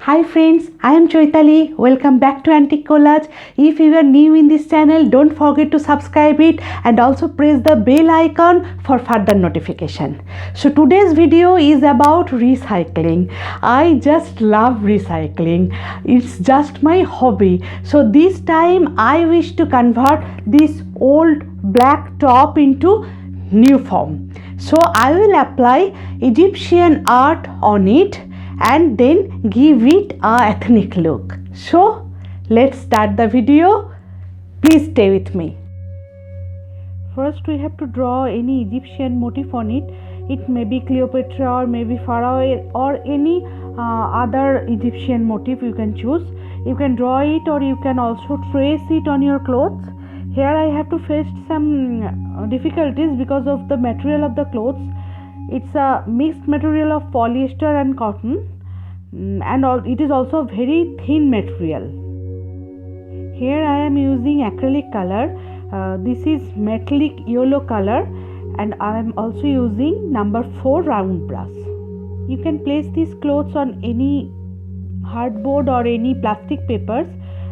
Hi friends, I am Choitali. Welcome back to Antique Collage. If you are new in this channel, don't forget to subscribe it and also press the bell icon for further notification. So today's video is about recycling. I just love recycling. It's just my hobby. So this time I wish to convert this old black top into new form. So I will apply Egyptian art on it and then give it a ethnic look. So let's start the video. Please stay with me. First we have to draw any Egyptian motif on it. It may be Cleopatra or maybe Pharaoh or any other Egyptian motif you can choose. You can draw it or you can also trace it on your clothes. Here I have to face some difficulties because of the material of the clothes. It's a mixed material of polyester and cotton, and it is also very thin material. Here I am using acrylic color. This is metallic yellow color, and I am also using number 4 round brush. You can place these clothes on any hardboard or any plastic papers,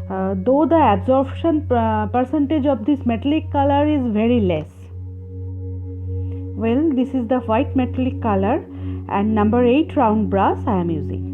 though the absorption percentage of this metallic color is very less. Well, this is the white metallic color and number 8 round brush I am using.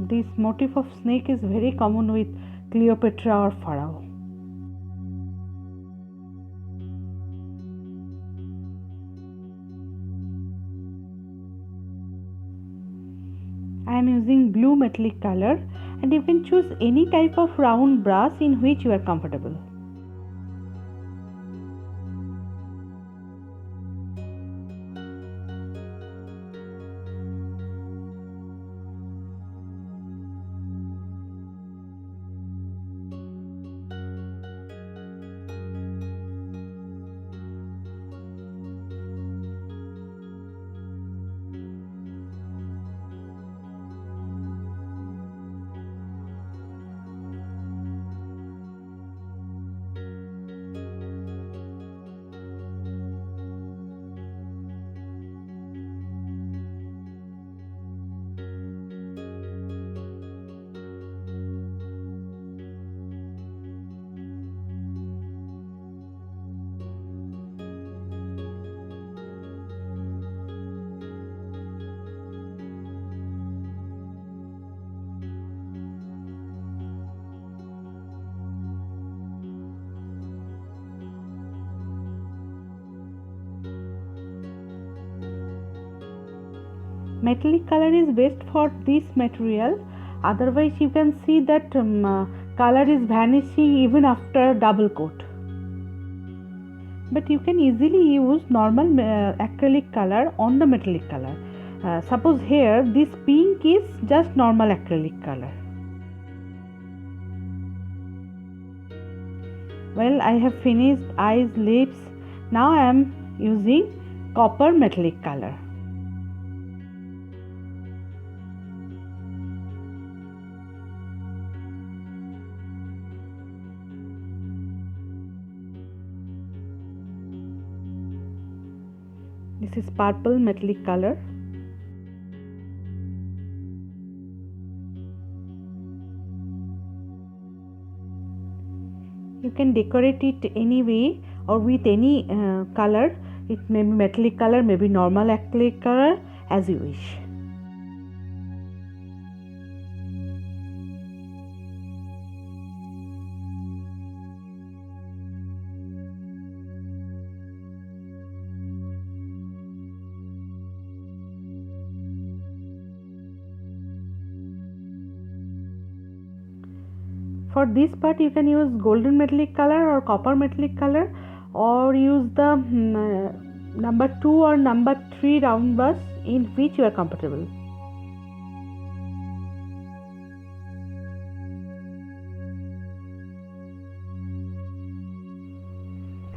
This motif of snake is very common with Cleopatra or Pharaoh. I am using blue metallic color, and you can choose any type of round brush in which you are comfortable. Metallic color is best for this material, otherwise you can see that color is vanishing even after double coat. But you can easily use normal acrylic color on the metallic color. Suppose here this pink is just normal acrylic color. Well, I have finished eyes, lips. Now I am using copper metallic color. This is purple metallic color. You can decorate it any way or with any color. It may be metallic color, maybe normal acrylic color, as you wish. For this part you can use golden metallic color or copper metallic color, or use the number 2 or number 3 round brush in which you are comfortable.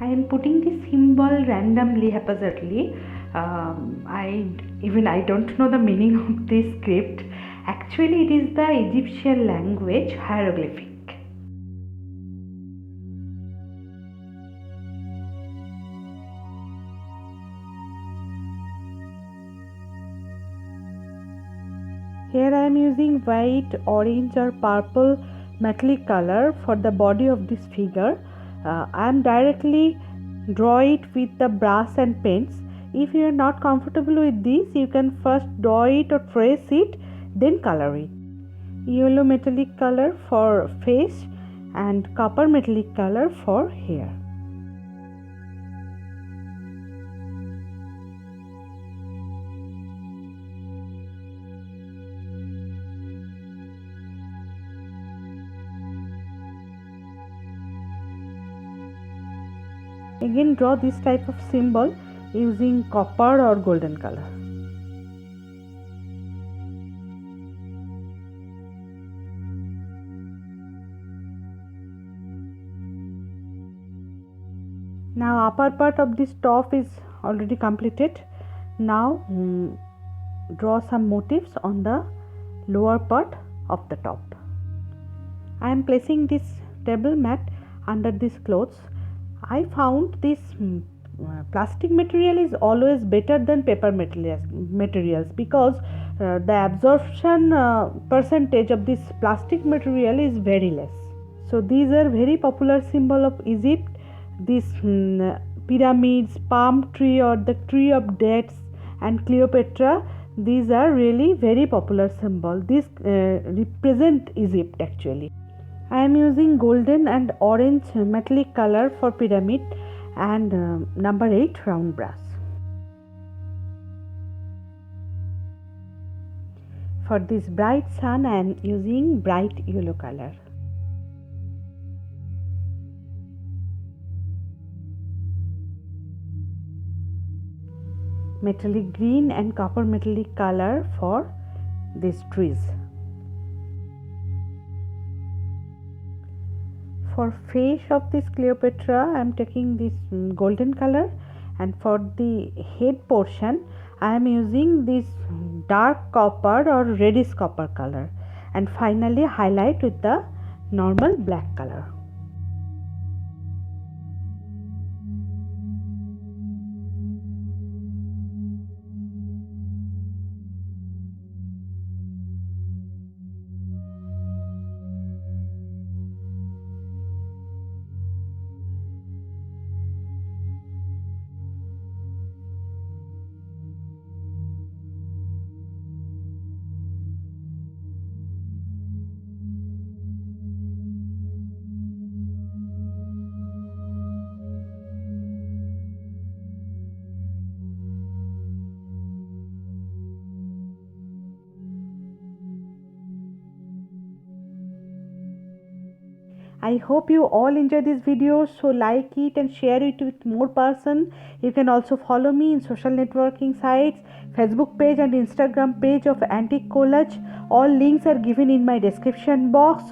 I am putting this symbol randomly, haphazardly. I don't know the meaning of this script. Actually, it is the Egyptian language hieroglyphic. Here I am using white, orange or purple metallic color for the body of this figure. I am directly draw it with the brush and pens. If you are not comfortable with this, you can first draw it or trace it, then color it. Yellow metallic color for face and copper metallic color for hair. Again draw this type of symbol using copper or golden color. Now upper part of this top is already completed. Now draw some motifs on the lower part of the top. I am placing this table mat under these clothes. I found this plastic material is always better than paper materials because the absorption percentage of this plastic material is very less. So these are very popular symbol of Egypt. These pyramids, palm tree or the tree of dates and Cleopatra, these are really very popular symbol. These represent Egypt actually. I am using golden and orange metallic color for pyramid and number 8 round brush. For this bright sun I am using bright yellow color. Metallic green and copper metallic color for these trees. For face of this Cleopatra I am taking this golden color, and for the head portion I am using this dark copper or reddish copper color, and finally highlight with the normal black color. I hope you all enjoy this video, so like it and share it with more person. You can also follow me in social networking sites, Facebook page and Instagram page of Antique Collage. All links are given in my description box.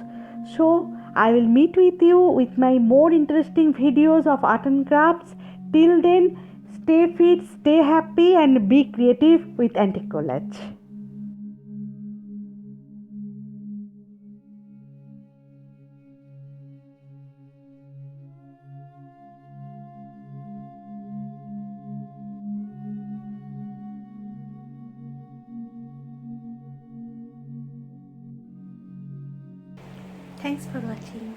So I will meet with you with my more interesting videos of art and crafts. Till then, stay fit, stay happy and be creative with Antique Collage. Thanks for watching.